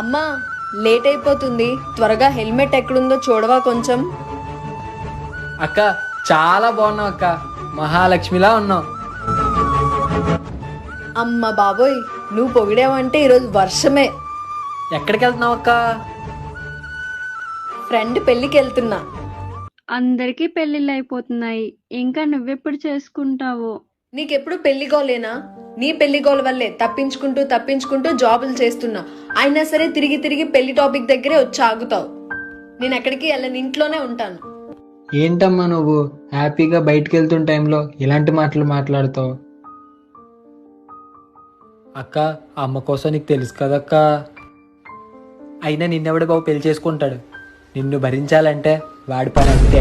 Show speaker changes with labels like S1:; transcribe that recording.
S1: అమ్మా, లేట్ అయిపోతుంది, త్వరగా హెల్మెట్ ఎక్కడుందో చూడవా కొంచెం.
S2: అక్క చాలా బాగున్నావు అక్క, మహాలక్ష్మిలా ఉన్నావు.
S1: అమ్మ బాబోయ్, నువ్వు పొగిడావంటే ఈరోజు వర్షమే.
S2: ఎక్కడికి వెళ్తున్నావు అక్క?
S1: ఫ్రెండ్ పెళ్ళికి వెళ్తున్నా.
S3: అందరికీ పెళ్ళిళ్ళు అయిపోతున్నాయి, ఇంకా నువ్వెప్పుడు చేసుకుంటావో?
S1: నీకెప్పుడు పెళ్లిగోలేనా? నీ పెళ్లిగోల వల్లే తప్పించుకుంటూ తప్పించుకుంటూ జాబులు చేస్తున్నా. అయినా సరే తిరిగి తిరిగి పెళ్లి టాపిక్ దగ్గరే వచ్చి ఆగుతావు. నేను ఎక్కడికి వెళ్ళను, ఇంట్లోనే ఉంటాను.
S2: ఏంటమ్మా నువ్వు హ్యాపీగా బయటికి వెళ్తున్న టైంలో ఇలాంటి మాటలు మాట్లాడుతావు? అక్క, అమ్మ కోసం నీకు తెలుసు కదక్క. అయినా నిన్నెవడు బాబు పెళ్లి చేసుకుంటాడు? నిన్ను భరించాలంటే వాడి పని అంతే.